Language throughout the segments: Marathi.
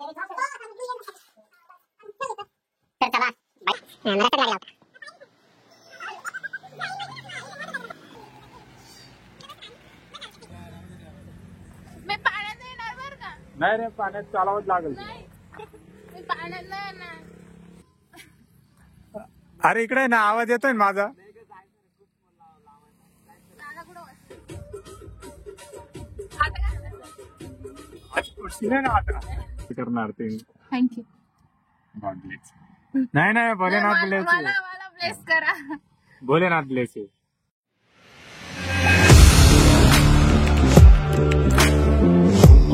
मी पाण्यात येणार बर का. नाही रे, पाण्यात चालावंच लागेल. मी पाण्यात नाही येणार. अरे इकडे ना, आवाज येतोय ना माझा. करणार ते. थँक्यू. नाही नाही, भोलेनाथ मला प्लेस, प्लेस करा. भोलेनाथ प्लेस आहे.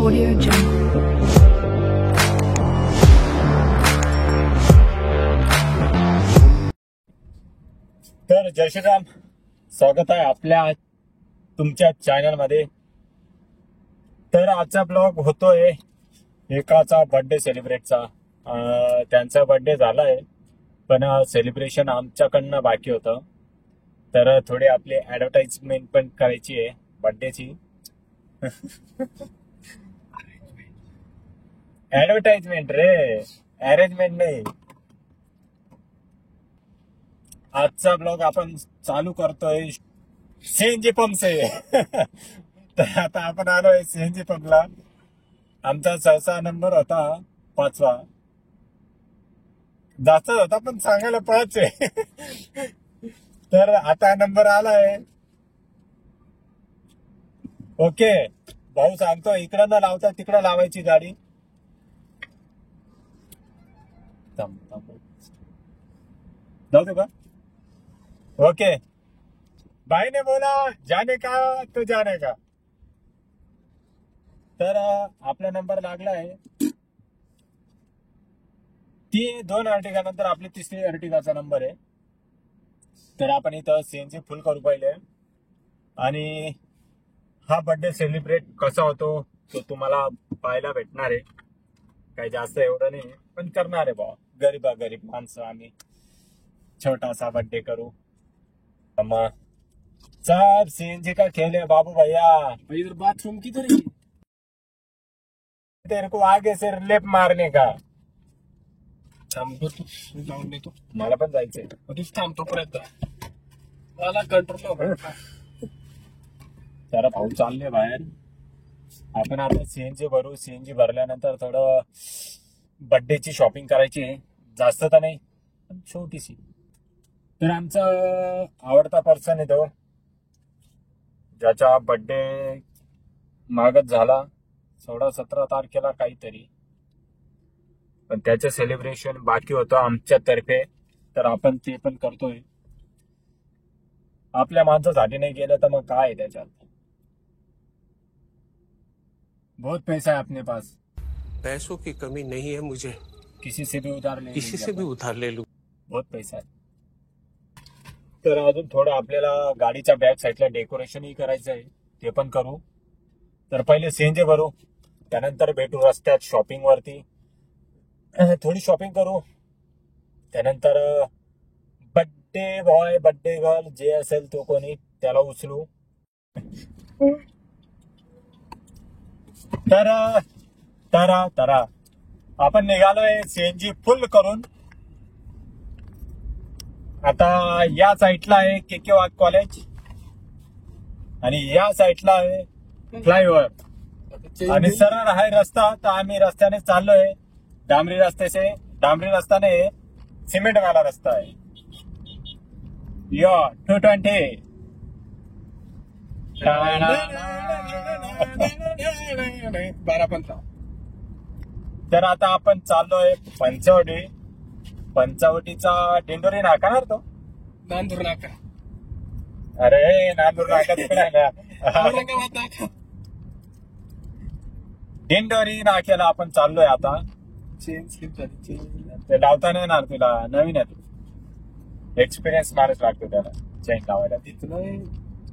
Audio Jungle. तर जय श्रीराम, स्वागत आहे आपल्या तुमच्या चॅनल मध्ये. तर आजचा ब्लॉग होतोय एकाचा बर्थडे सेलिब्रेटचा. त्यांचा बर्थडे झालाय, पण सेलिब्रेशन आमच्याकडनं बाकी होतं. तर थोडी आपली ऍडव्हर्टाइजमेंट पण करायची आहे बर्थडेची. ऍडव्हर्टाइजमेंट रे, अरेंजमेंट नाही. आजचा ब्लॉग आपण चालू करतोय सीएनजी पंप से. तर आता आपण आलोय सीएनजी पंपला. आमचा सहसा नंबर होता 5वा. जास्त होता पण सांगायला 5 आहे. तर आता नंबर आलाय. ओके, भाऊ सांगतो इकडं न लावता तिकडं लावायची गाडी. जाऊ दे का? ओके, भाई ने बोला जाने का तो जाने का. तर आपला नंबर लागलाय. ती 2 अर्टिगा नंतर आपली 3री अर्टिगाचा नंबर आहे. तर आपण इथं सीएनजी फुल करू पहिले, आणि हा बर्थडे सेलिब्रेट कसा होतो तो तुम्हाला पाहायला भेटणार आहे. काही जास्त एवढं नाही, पण करणार आहे बा. गरीब माणसं आम्ही, छोटासा बर्थडे करू. सब सीएनजी का खेल है बाबू भैया. इधर बाथरूम किधर है? तेरे को आगे से लेप मारने का. थांबतो तू, जाऊन देतो. मला पण जायचंय. तूच थांबतो पर्यंत मला कंट्रोल. जरा भाऊ चालले बाहेर. आपण आता सीएनजी भरू. सीएनजी भरल्यानंतर थोडं बर्थडेची शॉपिंग करायची आहे. जास्त तर नाही, पण छोटीशी. तर आमचा आवडता पर्सन आहे तो, ज्याचा बर्थडे मागच झाला 16-17 तारखेला काहीतरी, पण त्याचं सेलिब्रेशन बाकी होतं आमच्यातर्फे. तर आपण ते पण करतोय. आपल्या माणसासाठी नाही केलं तर मग काय आहे त्याच्यात. बहुत पैसा है अपने पास. पैसों की कमी नहीं है मुझे, किसी से भी उधार ले लूं. बहुत पैसा आहे. तर अजून थोडं आपल्याला गाडीच्या बॅक साईडला डेकोरेशनही करायचं आहे, ते पण करू. तर पहिले सीएनजी भरू, त्यानंतर भेटू रस्त्यात शॉपिंग वरती. थोडी शॉपिंग करू, त्यानंतर बर्थडे बॉय बर्थडे गर्ल जे असेल तो कोणी त्याला उचलू. तर आपण निघालोय सीएनजी फुल करून. आता या साईडला आहे के वाघ कॉलेज, आणि या साईडला आहे फ्लायओव्हर, आणि सरळ आहे रस्ता. तर आम्ही रस्त्याने चाललोय. डांबरी रस्ता नाही, सिमेंट वाला रस्ता आहे. 220. तर आता आपण चाललोय पंचवटीचा दिंडोरी नाका ना तो. नांदूर नाका. अरे नांदूर नाका तिकडे आहे ना. दिंडोरी नाक्याला आपण चाललोय आता. चेन स्लिप झाली. ते लावता नाही येणार तुला, नवीन आहे तू. एक्सपिरियन्स मारच लागतो त्याला चेन लावायला. तिथलं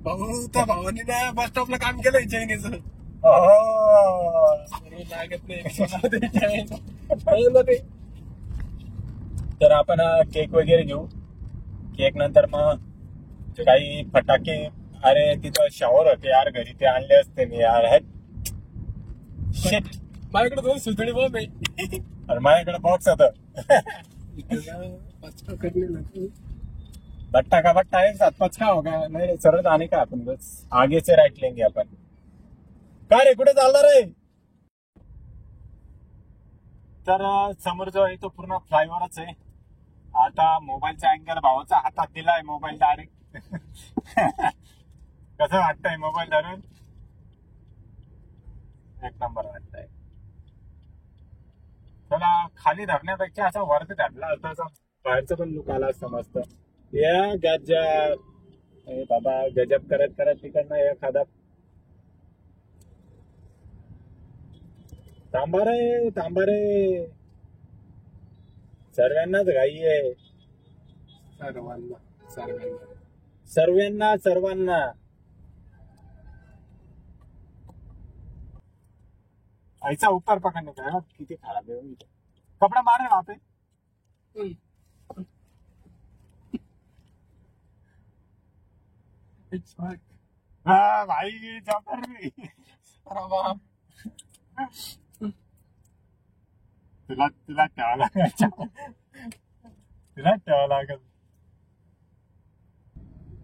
भाऊ, त्या भावानी ना बस स्टॉपला काम केलंय चैनीचं. लागत नाही. तर आपण केक वगैरे घेऊ. केक नंतर मग काही फटाके. अरे तिथं शॉवर होते यार घरी, ते आणले असते मी यार. शिट, माझ्याकडे 2 सुतळी बॉम्ब आहे. आणि माझ्याकडे बॉक्स होता. बट्टा का बट्टा एक साथ पचका होगा. नहीं सरळ आने का आपण बस आगे से राइट लेंगे आपण. का रे कुठे चालणार रे? तर समोर जो आहे तो पूर्ण फ्लायओव्हरच आहे. आता मोबाईलचा अँगल भावाचा हातात दिलाय मोबाईल डायरेक्ट. कसं वाटतंय मोबाईल धरून? एक नंबर वाटतंय. त्याला खाली धरण्यापेक्षा असा वरती धरला असता बाहेरचं पण लुक आला असतं मस्त. या गजब बाबा गजब करत करत तिकडनं एखादा थांबा रे सर्वांनाच घाई आहे. सर्वांना ऐसा ऊपर पकड़ने का है. किती खराब है कपड़ा मारे वहां पे. हाँ भाई जबर भी. तुला ठेवा लागेल.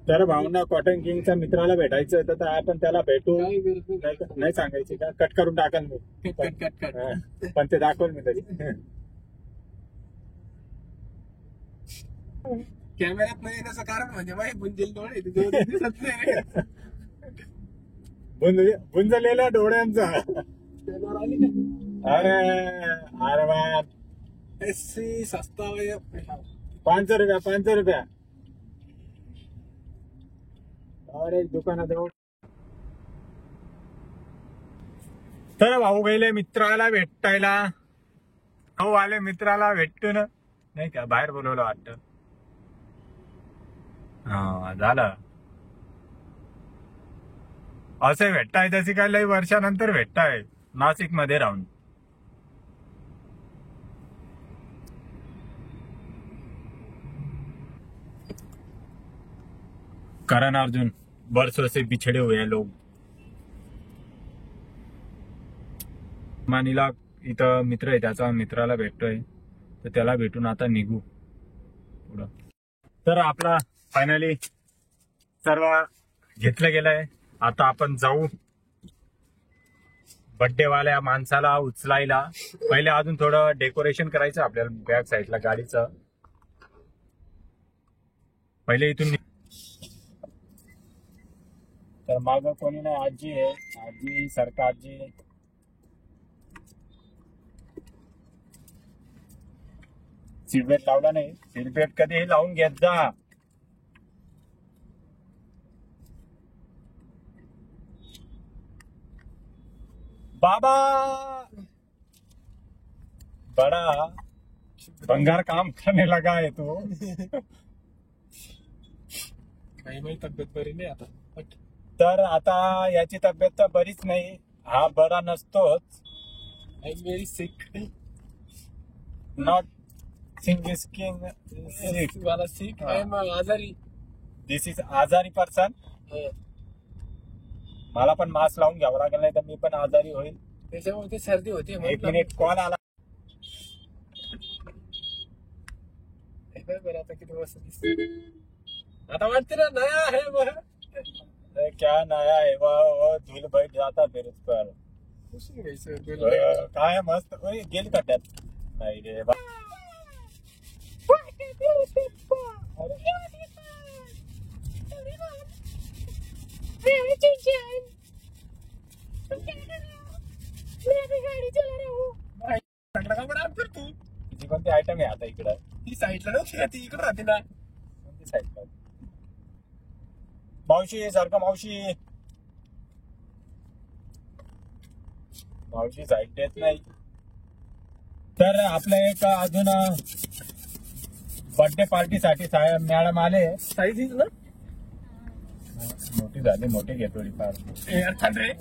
तर भावना कॉटन किंगच्या मित्राला भेटायचं तर आपण त्याला भेटू. नाही सांगायची का? कट करून टाकल मी. कट. पण ते दाखवल मी तरी. कॅमेऱ्यात नाही येण्याचं कारण म्हणजे माझे बुंजेल डोळे दिसत नाही. बुंजलेल्या डोळ्यांचा. अरे बा एससी सस्ता है. 500 रुपया. और एक दुकानाजवळ. तर भाऊ गेले मित्राला भेटायला. भाऊ आले मित्राला भेटून. नाही का बाहेर बोलवलं वाटतं. हा झालं. असे भेटताय तशी काय लई वर्षानंतर भेटताय नाशिक मध्ये राहून. करण अर्जुन बरसों से बिछड़े हुए हैं लोग. मानीला इथं मित्र आहे त्याचा मित्राला भेटतोय तर त्याला भेटून आता निघू पुढं. तर आपला फायनली सर्व घेतलं गेलंय. आता आपण जाऊ बर्थडे वाल्या माणसाला उचलायला. पहिले अजून थोडं डेकोरेशन करायचं आपल्याला बॅक साईडला गाडीचं. पहिले इथून तर माग कोणी नाही. आजी आहे. आजी सारखा आजी. सीट बेल्ट लावला नाही. सीट बेल्ट कधी लावून घेत जा. बाबा बड़ा भंगार काम करने लगा है तू. काही तब्येत बरी नाही आता. तर आता याची तब्येत तर बरीच नाही. हा बरा नसतोच. I am very sick. Not sing is king. मला सिक. आय एम आजारी. दिस इज आजारी पर्सन. मला पण मास्क लावून घ्यावं लागेल नाही तर मी पण आजारी होईल. त्याच्यामुळे ते सर्दी होती. एक मिनिट कॉल आला. बरं आता किती वाजता दिसते आता वाटते ना नया आहे वह. क्या नया है वह धूल बैठ जाता फिर उस पर. काय मस्त गेल कट्यात. नाही रे बा. किती कोणते आयटम आहे आता इकडं. ती साईडला नव्हती का? ती इकडे राहते ना. कोणती साईडला? मावशी सारखं मावशी. मावशी साईड देत नाही. तर आपलं एक अजून बर्थडे पार्टीसाठी मॅडम आले. साईज ना मोठी झाली. मोठी घेतो फार. रे.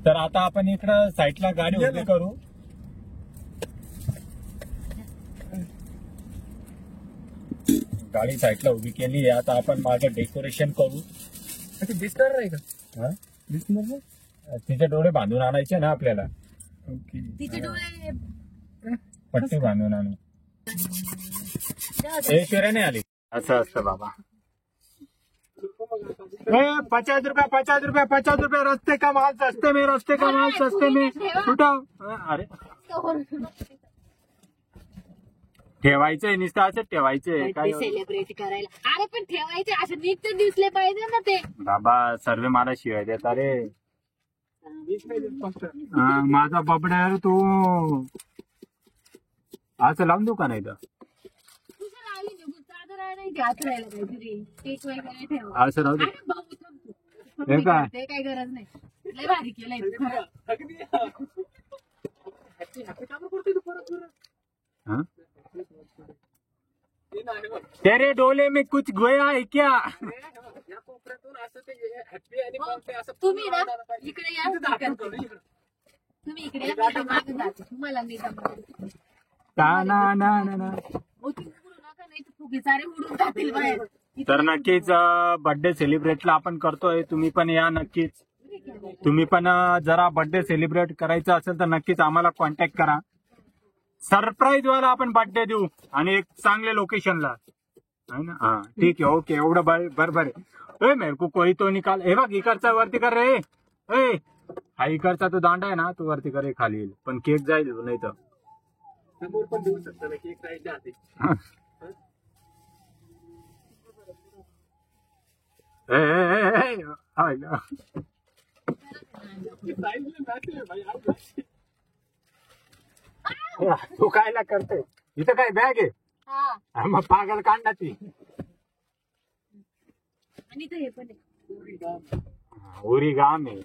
तर आता आपण इकडं साईडला गाडी उभी करू. गाडी साईडला उभी केली आहे. आता आपण मागे डेकोरेशन करू. दिसणार नाही का? दिसणार नाही. तिचे डोळे बांधून आणायचे ना आपल्याला. तिचे डोळे पट्टी बांधून आणू. ऐश्वर्याने आली. असं असतं बाबा. 50 रुपये 50 रुपये 50 रुपये. रस्ते का माल सस्ते में, रस्ते का माल सस्ते में. कुठं अरे ठेवायचंय नुसतं असं ठेवायचंय काय सेलिब्रेट करायला. अरे पण ठेवायचे असं नीट तर दिसले पाहिजे ना ते. बाबा सर्व मला शिवाय देता रे. माझा बबडा यार तू असं लावून देऊ का नाही तर चादर आहे नाही घ्यात राहिलं काहीतरी केक वगैरे ठेवा. असं राहू दे. अरे भाऊ थांब. हे काय? ते काही गरज नाही. लय भारी केलंय खरं. हाँ? तेरे डोले में कुछ गोया है क्या? तुम्ही ना इकडे या. तुम्ही इकडे या. मी मागे जाते. तुम्हाला मी जमवते. ना ना ना ना. तुम्ही उडू नका नाही तर फुगे सारे उडून जातील बाहेर. तर नक्कीच बर्थडे सेलिब्रेटला आपण करतोय. तुम्ही पण या नक्कीच. तुम्ही पण जरा बर्थडे सेलिब्रेट करायचं असेल तर नक्कीच आम्हाला कॉन्टॅक्ट करा. सरप्राईज वाला आपण बर्थडे देऊ आणि एक चांगल्या लोकेशनला आहे ना. हा ठीक आहे ओके. एवढं बरोबर आहे. मेरे को कोई तो निकाल. हे बघ इकडचा वरती कर रे. हा इकडचा तो दांडा आहे ना तो वरती कर. खाली येईल पण केक जाईल नाही तर समोर पण देऊ शकता ना केक जायच्या आधी. तू कायला करते इथं काय बॅग आहे. हा मग पागल काढणार ती. आणि इथं हे पण आहे. उरी गाम आहे.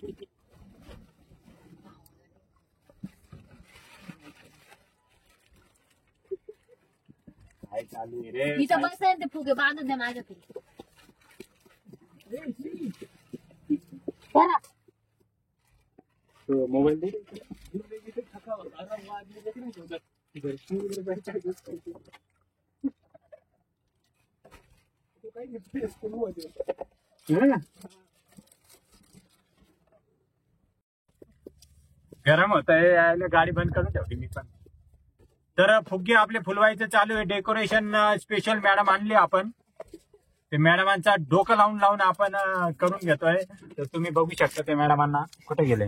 काय चालू आहे रे. इथं बसायला ते फुगे बांधून द्या माझ्याकडे. मोबाईल दे. गरम होत आहे. गाडी बंद करून ठेवली मी पण. तर फुगे आपले फुलवायचं चालू आहे. डेकोरेशन स्पेशल मॅडम आणली आपण. ते मॅडमांचा डोकं लावून लावून आपण करून घेतोय. तर तुम्ही बघू शकता ते मॅडमांना. कुठे गेले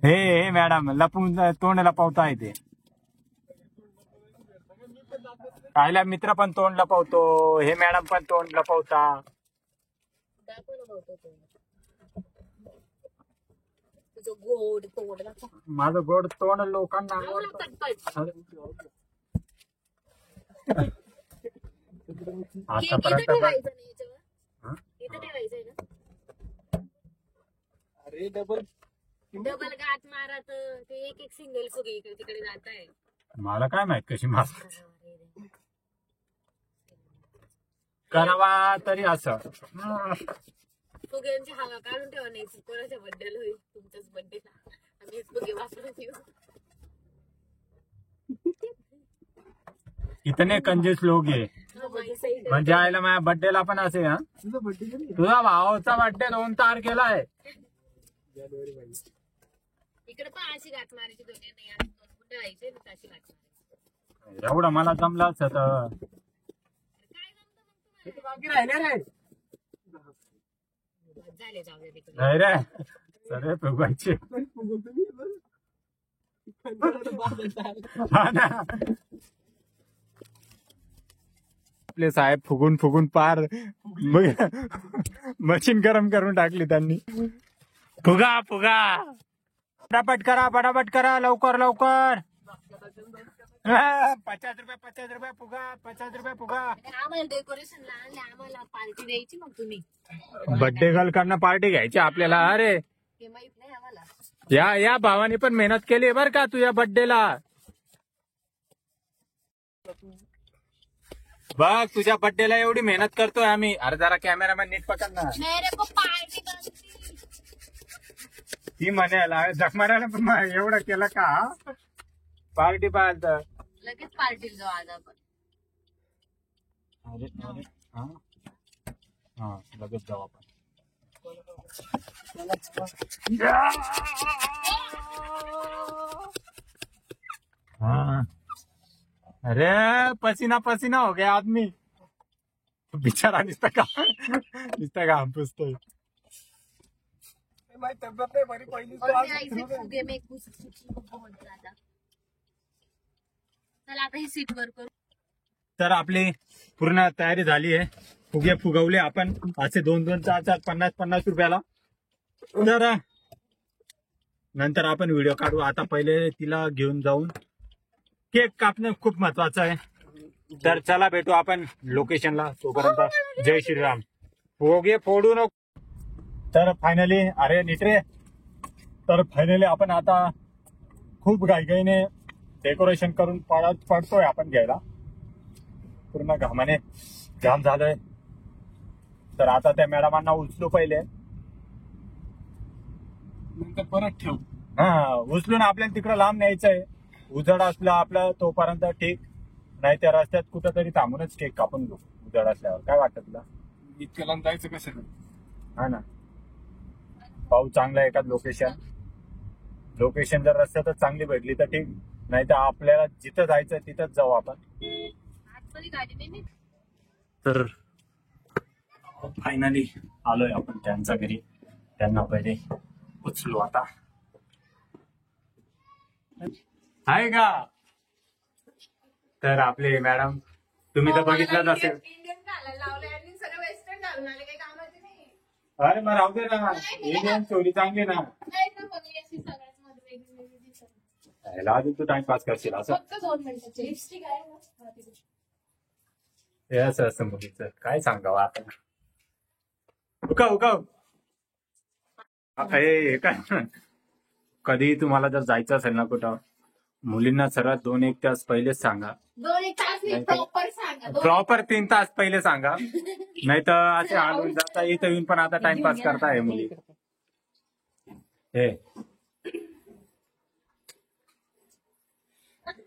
हे मॅडम लपून तोंड लपवताय ते. पाहिला मित्र पण तोंड लपवतो. हे मॅडम पण तोंड लपवता. गोड तोड माझं गोड तोंड लोकांना आवडतं. आतापर्यंत अरे डबल डबल गाठ मारा तर ते एक एक सिंगल फुगे इकडे तिकडे जात आहे. मला काय माहित कशी मास करावा तरी असं. फुग्यांची हवा काढून ठेवा नाही कोणाच्या बड्डेला होईल. तुमच्याच बड्डेला आम्ही फुगे वापरत येऊ. इतने कंजूस लोक आहे. म्हणजे आयला माझ्या बड्डेला पण असे. हा तुझा भावाचा बड्डे 2 तारखेला आहे. इकडे पण अशी गाठ मारायची. दोन्ही नाही आणि 2 गुंडे व्हायचे ना अशी गाठ मारायची. एवढं मला जमलं असत तर. काय जमतं बाकी राहिले रे. मग झाले जाऊ दे तिकडे. नाही रे सगळे फुगवायचे. हा ना. आपले साहेब फुगून फुगून पार मशीन गरम करून टाकली त्यांनी. फुगा फुगा पटापट करा लवकर लवकर. 50 रुपये फुगा 50 रुपये फुगा. आम्हाला डेकोरेशनला आणले. आम्हाला पार्टी द्यायची मग तुम्ही. बर्थडे गर्लकडनं पार्टी घ्यायची आपल्याला. अरे हे माहित नाही आम्हाला. या भावाने पण मेहनत केली बर का तुझ्या बर्थडेला. बघ तुझ्या बर्थडेला एवढी मेहनत करतोय आम्ही. अरे जरा कॅमेरामॅन नीट पकड ना. मेरे को पार्टी बनती. ती म्हणायला जखमाराला पण एवढं केलं का पार्टी पाहिजे. लगेच पार्टीला जाऊ आज आपण. हा लगेच जाऊ आपण. हाँ अरे पसीना पसीना हो गया आदमी बेचारा निस्ता काम पुसतोय माझी तब्येत नाही बरी पहिली और मैं ऐसे फुगे में घुस चुकी हूँ बहुत ज्यादा. चला आता ही सीट वर करू. तर आपली पूर्ण तयारी झाली आहे. फुगे फुगवले आपण असे 2-2, 4-4, 50-50 रुपयाला. तर नंतर आपण व्हिडिओ काढू. आता पहिले तिला घेऊन जाऊन केक कापणं खूप महत्वाचं आहे. तर चला भेटू आपण लोकेशनला. तोपर्यंत जय श्रीराम. फुगे फोडू नको. तर फायनली अरे नीटरे. तर फायनली आपण आता खूप घाईघाईने डेकोरेशन करून पडतोय आपण घ्यायला. पूर्ण घामाने जाम झालंय. तर आता त्या मॅडमांना उचलू पहिले. नंतर परत ठेव. हा उचलून आपल्याला तिकडं लांब न्यायचंय. उजड असलं आपलं तोपर्यंत ठीक. नाही त्या रस्त्यात कुठंतरी थांबूनच केक कापून घेऊ उजड असल्यावर. काय वाटतं तुला? इतक्या लांब जायचं कसं? हा ना. पाऊस चांगला आहे का लोकेशन जर रस्त्यातच चांगली भेटली तर ठीक. नाही तर आपल्याला जिथं जायचं तिथंच जाऊ आपण. आतमध्ये गाडी नाही. तर फायनली आलोय आपण त्यांच्या घरी. त्यांना पहिले उचलू आता. आहे का? तर आपले मॅडम तुम्ही तर बघितलंच असेल. इंडियन घालायला लावले आणि सगळं वेस्टर्न घालून आले. काही कामाचे नाही. अरे मग राहू दे ना. इंडियन स्टोरी चांगली ना. नाही ना पण अशी सगळ्याच मध्ये वेगळी दिसत. याला आधी तू टाइमपास करशील असं. फक्त 2 मिनिटाची लिपस्टिक आहे ना. हे असं असं मुलीचं काय सांगावं आता. उकाव हे काय. कधी तुम्हाला जर जायचं असेल ना कुठं मुलींना सर्वात 2-1 तास पहिलेच सांगा. 2-1 तास प्रॉपर सांगा. प्रॉपर 3 तास पहिले सांगा. नाही तर असे हालून जाता इथं येऊन पण आता टाइमपास करताय मुली. हे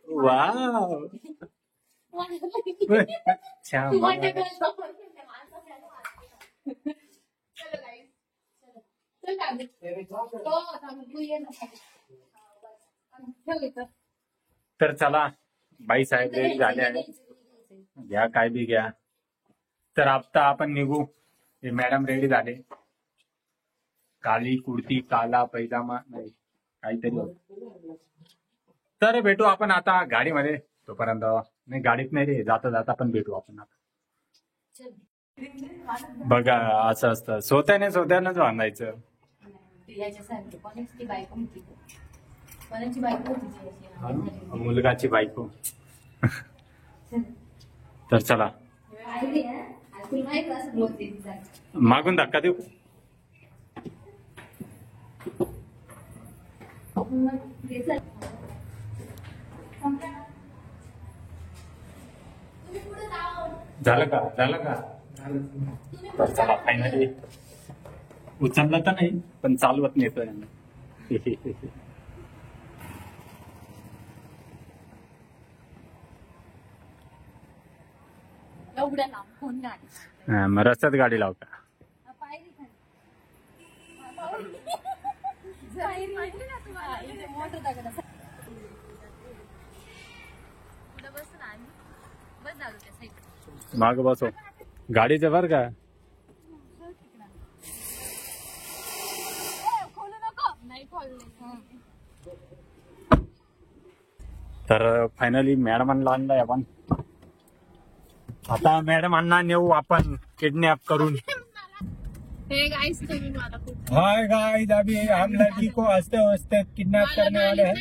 वाव छान. तर चला बाई साहेब रेडी झाले आहे. घ्या काय बी घ्या. तर आता आपण निघू. हे मॅडम रेडी झाले. काली कुर्ती काला पैजामा नाही काहीतरी. तर भेटू आपण आता गाडीमध्ये. तोपर्यंत नाही गाडीत नाही रे. जाता जाता पण भेटू आपण आता. बघा असं असतं. स्वतःनंच बांधायचं. याच्यासारखी कोणाची बायको होती. कोणाची बायको होती. मुलगाची बायको. तर चला मागून धक्का देऊ. झालं का? तर चला फायनली उचलला तर नाही पण चालवत नेतोय. एवढ्या लांब कोण गाडी. मग रस्त्यात गाडी लावता. माग बसो गाडीचं बर का. तर फायनली मॅडमांना आणलाय आपण. आता मॅडमांना नेऊ आपण किडनॅप करून. हाय गाइस अभी हम लड़की को हंसते हंसते किडनैप करने वाले हैं.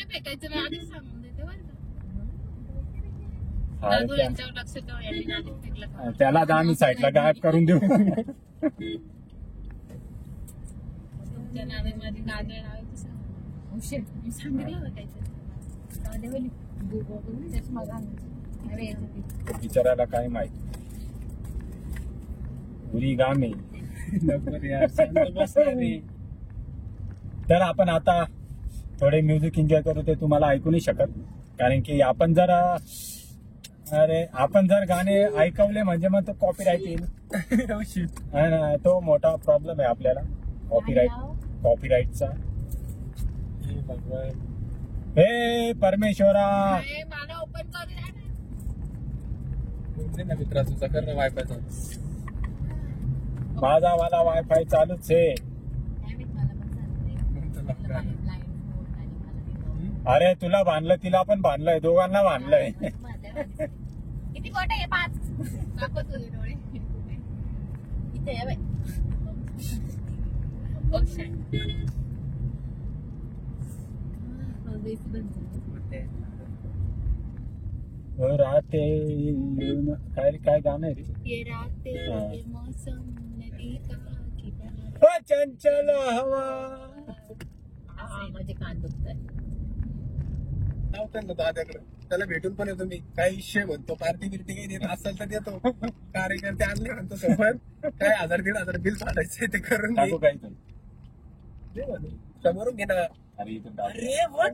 त्याला आता आम्ही साईडला गायब करून देऊ. बिचारायला काय माहित. पुरी गाम आहे. तर आपण आता थोडे म्युझिक एन्जॉय करू. ते तुम्हाला ऐकू नाही शकत कारण की आपण जर गाणे ऐकवले म्हणजे मग तो कॉपीराइट येईल. तो मोठा प्रॉब्लेम आहे आपल्याला. कॉपीराईटचा हे परमेश्वरा मला ओपन करू द्या ना. ना मित्रा तुझा कर ना वायफायचा. माझा वाला वायफाय चालूच आहे. त्यावेळेस मला पण सांगते. मला बाहेर लाईट बोर्ड आणि मला ते अरे तुला बांधलं तिला पण बांधलंय दोघांना बांधलंय. किती बोट आहे 5 दाखव तुझे डोळे इथे आहे बाई. राते काय काय गाणं आहे रे. ये राते ये मौसम नदी का ओ चंचल हवा. माझे कान दुखतात. नव्हतं ना दादाकडे त्याला भेटून पण येतो मी. काही विषय म्हणतो पार्टी बिर्टी काही देत असेल तर देतो. कार्यकर्ते आणले म्हणतो सोबत काय 1000-1500 बिल काढायचे ते करून टाकू काय तर. दे म्हणून. समोरून घे ना. अरे इथून टाकू. अरे what?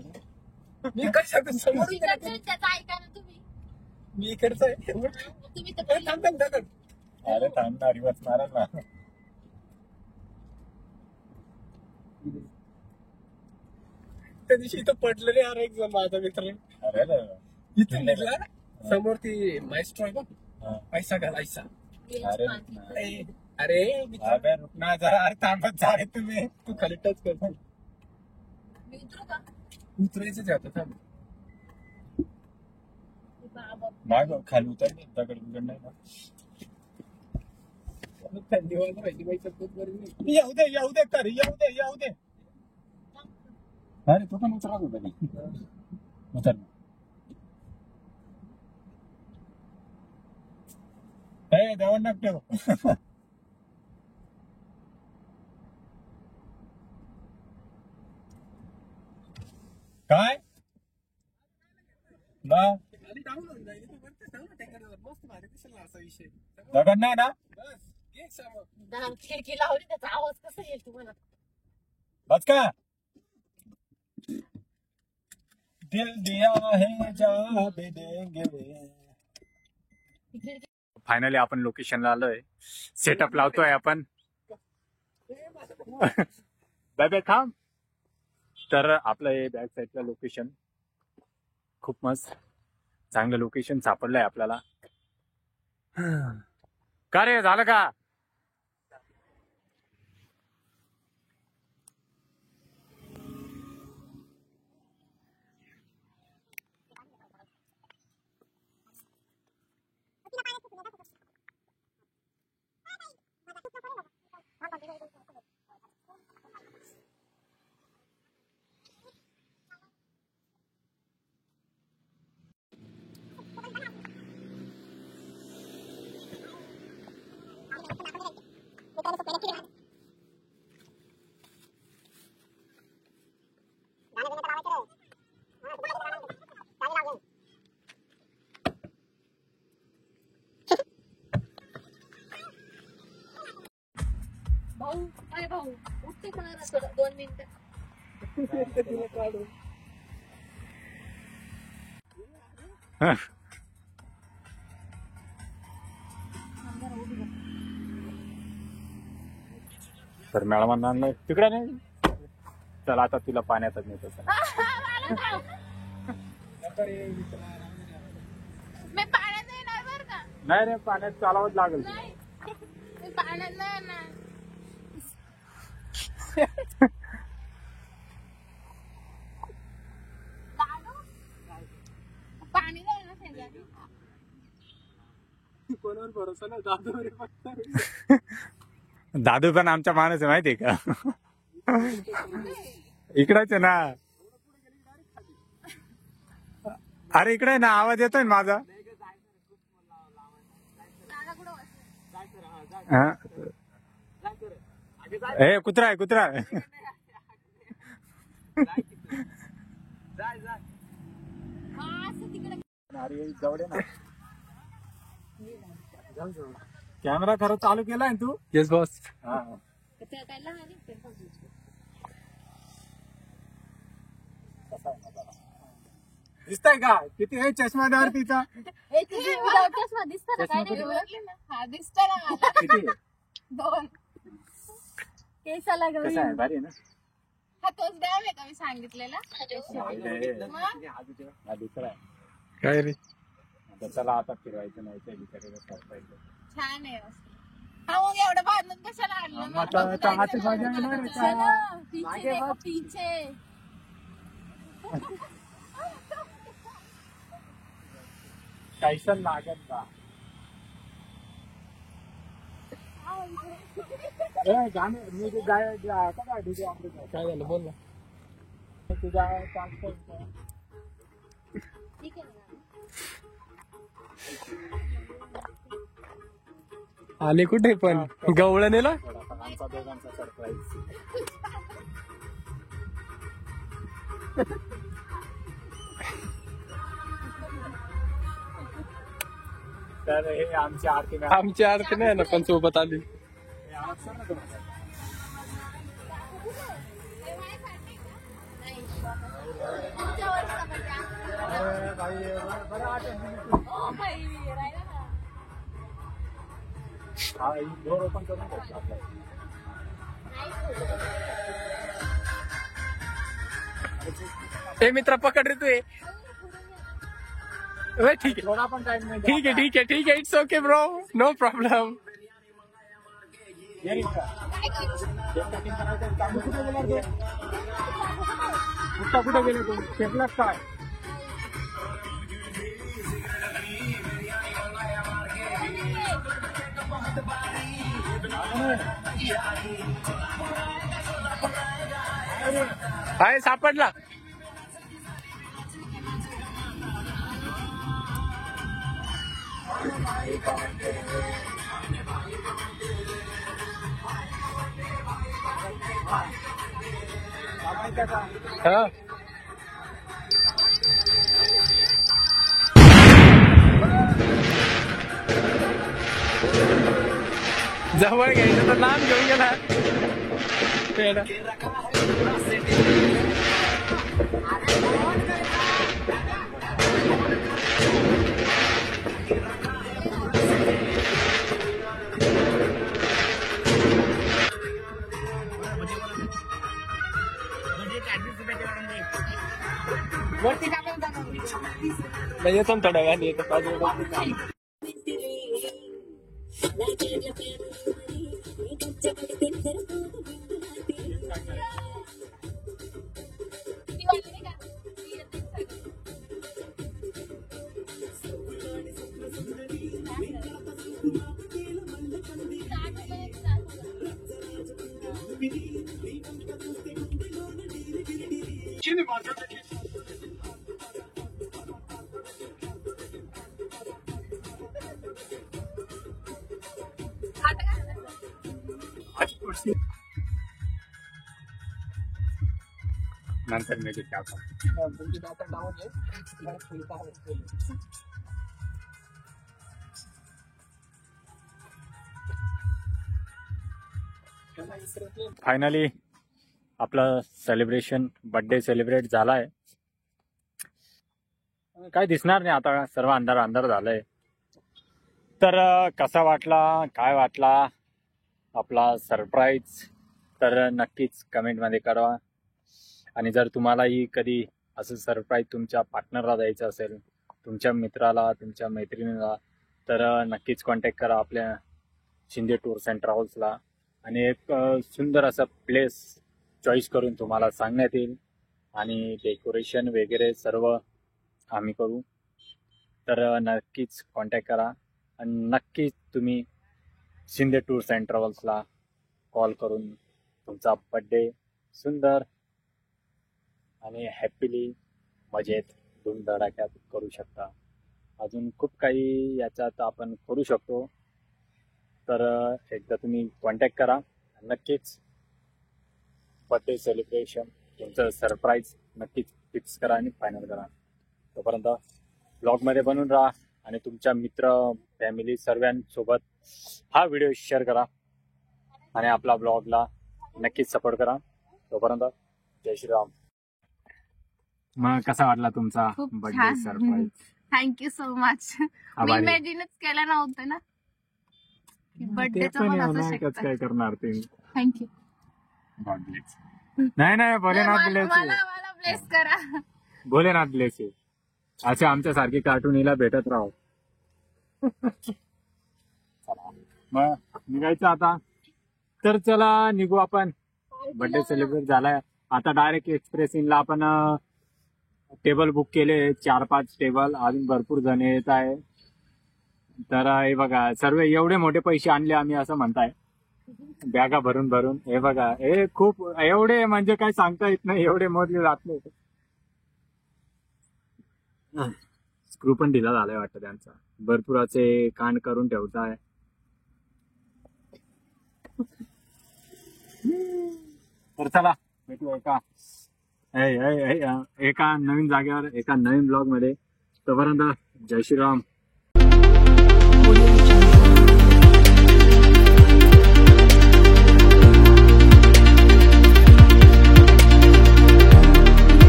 मी काय सांगतो समोरून घे ना. त्याचा ऐका ना तुम्ही. मी इकडचं आहे. तुम्ही तर ए, थांब थांब दगड. अरे थांब ना रिवर्स मारा ना. त्या दिवशी इथं पडलेले यार एक जण माझा मित्र अरे रे. इथून निघला समोर ती मायस्ट्रो आहे बघ. हा. पैसा घालायचा. अरे ए, अरे मित्र, अबे रुक ना जरा. अरे थांबत जा रे तुम्ही. तू खाली टच कर. मी उतरू का? उतरायचंच आहे आता. थांब. बाबा माग खाली उतर दगड बिगड नाही ना. थंडी वाजत राहिली बाई चप्पल करून नाही. येऊ दे कर येऊ दे. अरे तू पण उतरा तू कधी उतर ना. ए देवण नक ठेव. काय ना खाली डाऊन होऊन जाईल. तू वरती सांग ना टेकरवर. मस्त भारी दिसेल ना असा विषय. दगड नाही ना. बस घे सामान. दार खिडकी लावली त्याचा आवाज कसा येईल तुम्हाला? बस का दिल दिया है जा भी देंगे. फायनली आपण लोकेशनला आलोय. सेटअप लावतोय आपण. बाय थांब. तर आपलं हे बॅक साईडला लोकेशन खूप मस्त चांगलं लोकेशन सापडलंय आपल्याला. का रे झालं का? भाऊ काय भाऊ उठते का जरा 2 मिनिटं. तर मॅडमांना आणलं तिकडे नाही. चला आता तुला पाण्यातच नेतो. मी पाण्यात येणार बरं का? नाही रे पाण्यात चालावंच लागेल. नाही मी पाण्यात नाही येणार. पाणी नाही ना शेजारी. कोणावर भरोसा नाही. दादावर फक्त दादू पण आमच्या माणूस आहे माहितीये का. इकडेच आहे ना. अरे इकडे ना आवाज येतोय ना माझा. हा. ए कुत्रा आहे. जवळ ना. कॅमेरा खरं चालू केलाय तू. Yes boss. हा काय लहान आहे ते. दिसतंय का किती आहे चष्मा दार तिचा. चष्मा दिसत ना. काय नाही हा दिसत ना मला. किती 2 केसाला कसं आहे गौरी भारी आहे ना हा तोच डॅम आहे का मी सांगितलेला हा दुसरा आहे काय रे आता चला आता फिरवायचं नाही ते बिचारीला सरप्राईज छान आहे मस्त. हा मग एवढं बांधून कशाला आणलं मग? आता हाती बाजा येणार आहे का? चलो, पीछे देखो, पीछे. कैसन लागत बा गाणे मी ते काय झालं बोल ना तुझा ठीक आहे ना. आले कुठे पण गवळण नेला आमचा दोघांचा सरप्राईज तर हे आमची आरती मॅडम आमची आरती नाही ना पण सोबत आली ओ बाई, राहिला ना. हा डोर ओपन करून टाकतो आपला ए मित्रा पकड रे तू हे. ठीक आहे थोडा पण टाइम नाही ठीक आहे ठीक आहे ठीक आहे it's okay bro no problem येईल का? काय करू? केक कटिंग करायचं चालू कुठे गेला तू कुठे गेले तू शेकलास काय हाय सापडला हा जवळ घ्यायचं तर लांब घेऊन गेला पेढा. नाही येतो ना थोड्या वेळाने येतो 5 मिनिटं. ती वाली नाही का? ती येते सगळं. नंतर मी क्या फायनली आपलं सेलिब्रेशन बर्थडे सेलिब्रेट झालाय काय दिसणार नाही आता सर्व अंधार अंधार झालंय तर कसा वाटला काय वाटला आपला सरप्राईज तर नक्कीच कमेंटमध्ये कळवा आणि जर तुम्हालाही कधी असं सरप्राईज तुमच्या पार्टनरला द्यायचं असेल तुमच्या मित्राला तुमच्या मैत्रिणीला तर नक्कीच कॉन्टॅक्ट करा आपल्या शिंदे टूर्स अँड ट्रॅव्हल्सला आणि एक सुंदर असं प्लेस चॉईस करून तुम्हाला सांगण्यात येईल आणि डेकोरेशन वगैरे सर्व आम्ही करू तर नक्कीच कॉन्टॅक्ट करा आणि नक्कीच तुम्ही शिंदे टूर्स अँड ट्रॅव्हल्सला कॉल करून तुमचा बड्डे सुंदर आणि हॅपीली मजेत धूमधडाक्यात करू शकता अजून खूप काही याच्यात आपण करू शकतो तर एकदा तुम्ही कॉन्टॅक्ट करा नक्कीच बर्थडे सेलिब्रेशन तुमचं सरप्राईज नक्कीच फिक्स करा आणि फायनल करा तोपर्यंत ब्लॉगमध्ये बनून राहा आणि तुमच्या मित्र फॅमिली सर्वांसोबत हा व्हिडिओ शेअर करा आणि आपला ब्लॉगला नक्कीच सपोर्ट करा तोपर्यंत जय श्रीराम मग कसा वाटला तुमचा खूप बर्थडे छान. सरप्राईज थँक्यू सो मच मी आभारी. इमॅजिनच केलं नव्हतं ना ते बर्थडेचं पण पण आहे असं ना, शकतं काय करणार ते थँक्यू नाही नाही भोलेनाथ मला ब्लेस मला प्लेस करा. भोलेनाथ ब्लेस असे आमच्या सारखी कार्टून हिला भेटत राहो. चला मग निघायचं आता. तर चला निघू आपण. बर्थडे सेलिब्रेट झालाय आता. डायरेक्ट एक्सप्रेस इनला आपण टेबल बुक केले 4-5 टेबल. अजून भरपूर जण येत आहे. तर हे बघा सर्व एवढे मोठे पैसे आणले आम्ही असं म्हणताय. बॅगा भरून भरून. हे बघा हे खूप एवढे म्हणजे काय सांगता येत नाही. एवढे मोजले जात नाही. स्क्रू पण ढिला झालाय वाटतं त्यांचा. भरपूर असे कांड करून ठेवताय. तर चला भेटू एका नवीन जागेवर एका नवीन ब्लॉग मध्ये. तोपर्यंत जय श्रीराम.